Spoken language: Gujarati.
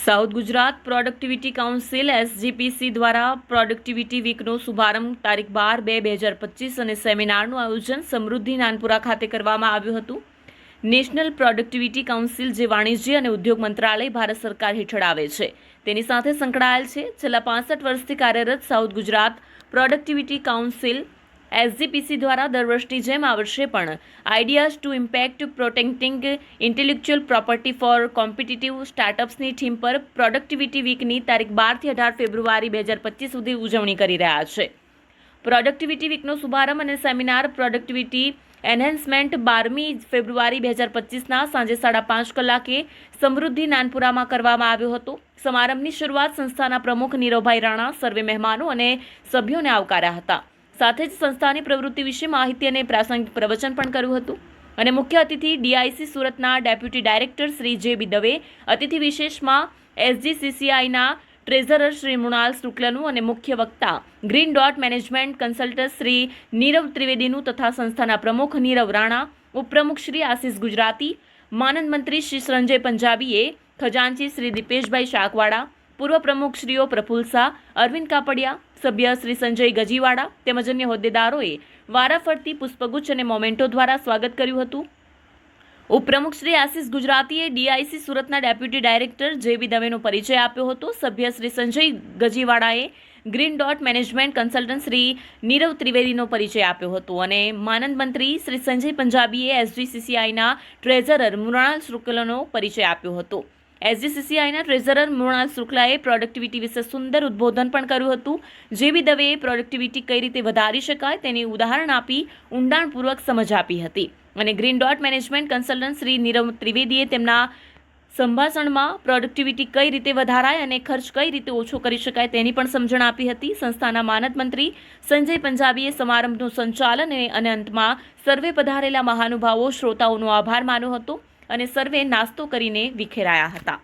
South Gujarat Productivity Council SGPC દ્વારા પ્રોડક્ટિવિટી વીકનો શુભારંભ તારીખ 12/2/2025 અને સેમિનારનું આયોજન સમૃદ્ધિ નાનપુરા ખાતે કરવામાં આવ્યું હતું. નેશનલ પ્રોડક્ટિવિટી કાઉન્સિલ જે વાણિજ્ય અને ઉદ્યોગ મંત્રાલય ભારત સરકાર હેઠળ આવે છે તેની સાથે સંકળાયેલ છે. છેલ્લા 65 વર્ષથી કાર્યરત South Gujarat Productivity Council SGPC દ્વારા દર વર્ષની જેમ આ વર્ષે પણ ideas to impact protecting intellectual property for competitive સ્ટાર્ટઅપ્સની થીમ પર પ્રોડક્ટિવિટી વીકની તારીખ 12 થી 18 ફેબ્રુઆરી 2025 સુધી ઉજવણી કરી રહ્યા છે. પ્રોડક્ટિવિટી વીકનો શુભારંભ અને સેમિનાર પ્રોડક્ટિવિટી એન્હાન્સમેન્ટ 12મી ફેબ્રુઆરી 2025ના સાંજે 5:30 કલાકે સમૃદ્ધિ નાનપુરામાં કરવામાં આવ્યો હતો. સમારંભની શરૂઆત સંસ્થાના પ્રમુખ નીરવભાઈ રાણા સર્વે મહેમાનો અને સભ્યોને આવકાર્યા હતા. સાથે જ સંસ્થાની પ્રવૃત્તિ વિશે માહિતી અને પ્રાસંગિક પ્રવચન પણ કર્યું હતું અને મુખ્ય અતિથિ DIC સુરતના deputy director Shri JB Dave, અતિથિ વિશેષમાં SGCCIના ટ્રેઝરર શ્રી મૃણાલ શુક્લનું અને મુખ્ય વક્તા Green Dot management consultant Shri Nirav ત્રિવેદીનું તથા સંસ્થાના પ્રમુખ નીરવ રાણા, ઉપપ્રમુખ શ્રી આશિષ ગુજરાતી, માનદ મંત્રી શ્રી સંજય પંજાબીએ, ખજાનચી શ્રી દીપેશભાઈ શાકવાડા, પૂર્વ પ્રમુખ શ્રીઓ પ્રફુલ્લ શાહ, અરવિંદ કાપડિયા, સભ્ય શ્રી સંજય ગજીવાડા તેમજ અન્ય હોદ્દેદારોએ વારાફરતી પુષ્પગુચ્છ અને મોમેન્ટો દ્વારા સ્વાગત કર્યું હતું. ઉપપ્રમુખ શ્રી આશિષ ગુજરાતીએ DIC સુરતના ડેપ્યુટી ડાયરેક્ટર JB દવેનો પરિચય આપ્યો હતો. સભ્ય શ્રી સંજય ગજીવાડાએ Green Dot management consultant Shri Nirav ત્રિવેદીનો પરિચય આપ્યો હતો અને માનદ મંત્રી શ્રી સંજય પંજાબીએ SGCCIના ટ્રેઝરર મૃણાલ શુક્લનો પરિચય આપ્યો હતો. SGCCIના ટ્રેઝરર મૃણાલ શુક્લાએ પ્રોડક્ટિવિટી વિશે સુંદર ઉદ્બોધન પણ કર્યું હતું. JB દવેએ પ્રોડક્ટિવિટી કઈ રીતે વધારી શકાય તેની ઉદાહરણ આપી ઊંડાણપૂર્વક સમજ આપી હતી અને green Dot management consultant Shri Nirav ત્રિવેદીએ તેમના સંભાષણમાં પ્રોડક્ટિવિટી કઈ રીતે વધારાય અને ખર્ચ કઈ રીતે ઓછો કરી શકાય તેની પણ સમજણ આપી હતી. સંસ્થાના માનદ મંત્રી સંજય પંજાબીએ સમારંભનું સંચાલન અને અંતમાં સર્વે પધારેલા મહાનુભાવો શ્રોતાઓનો આભાર માન્યો હતો અને સર્વે નાસ્તો કરીને વિખેરાયા હતા.